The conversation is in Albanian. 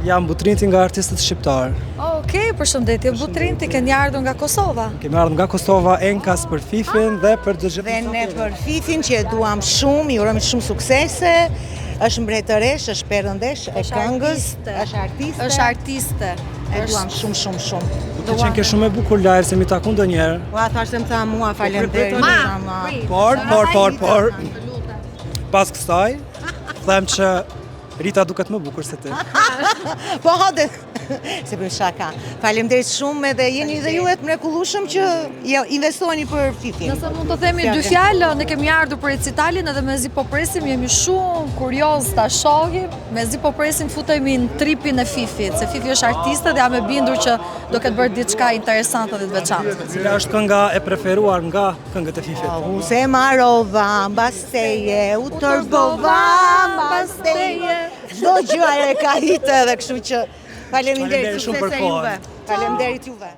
Jam Butrinti nga artistët shqiptar. Okej, përshëndetje Butrinti, keni ardhur nga Kosova. Kemi ardhur nga Kosova, Enkas për Fifin dhe për të gjithë. Dhe ne për Fifin që e duam shumë, i urojmë shumë suksese. Është mbretëresh, është perëndesh e këngës, është artiste. Është artiste. E duam shumë. Të qenë ke shumë e bukur live se mi taku ndonjëherë. Ua, thashtë më tha mua faleminderit. Por, pas kësaj, them që Rita duket më bukur se ti. Po hade, se për shaka. Faleminderit shumë edhe jeni dhe ju e të mrekullueshëm që investojeni për Fifin. Nëse mund të themi dy fjalë, ne kemi ardhur për recitalin edhe mezi po presim, jemi shumë kurioz ta shohim, mezi po presim futemi në tripin e Fifit, se Fifi është artiste dhe jam e bindur që do ketë bërë diçka interesante dhe të veçantë. Cila është kënga e preferuar nga këngët e Fifit? U se marova, mbasteje, u tërbova, mbasteje. Do gjë ajo e ka hitë edhe kështu që faleminderit shumë për suksese kohën. juve. Faleminderit juve.